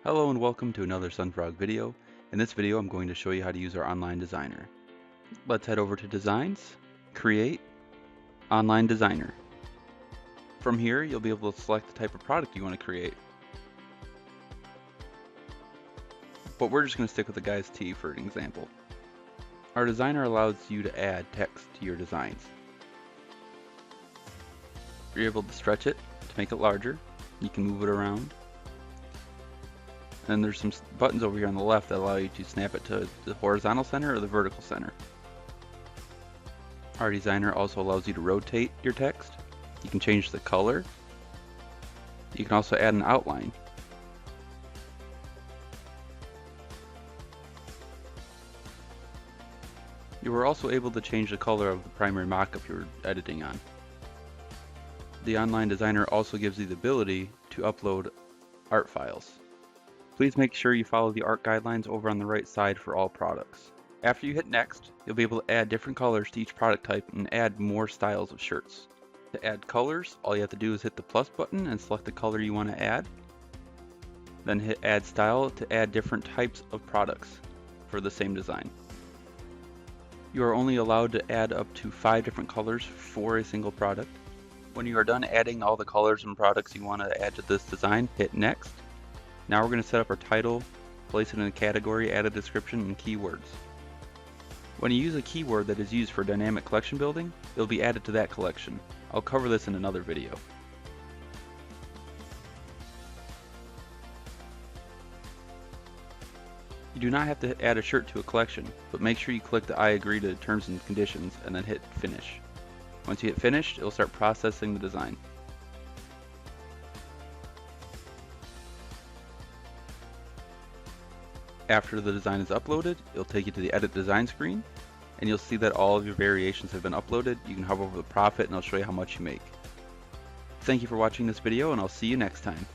Hello and welcome to another SunFrog video. In this video I'm going to show you how to use our online designer. Let's head over to Designs, Create, Online Designer. From here you'll be able to select the type of product you want to create. But we're just going to stick with the guy's tee for an example. Our designer allows you to add text to your designs. You're able to stretch it to make it larger. You can move it around. And there's some buttons over here on the left that allow you to snap it to the horizontal center or the vertical center. Our designer also allows you to rotate your text. You can change the color. You can also add an outline. You are also able to change the color of the primary mockup you're editing on. The online designer also gives you the ability to upload art files. Please make sure you follow the art guidelines over on the right side for all products. After you hit next, you'll be able to add different colors to each product type and add more styles of shirts. To add colors, all you have to do is hit the plus button and select the color you want to add. Then hit add style to add different types of products for the same design. You are only allowed to add up to 5 different colors for a single product. When you are done adding all the colors and products you want to add to this design, hit next. Now we're going to set up our title, place it in a category, add a description, and keywords. When you use a keyword that is used for dynamic collection building, it will be added to that collection. I'll cover this in another video. You do not have to add a shirt to a collection, but make sure you click the I agree to terms and conditions and then hit finish. Once you hit finish, it will start processing the design. After the design is uploaded, it'll take you to the edit design screen and you'll see that all of your variations have been uploaded. You can hover over the profit and it'll show you how much you make. Thank you for watching this video and I'll see you next time.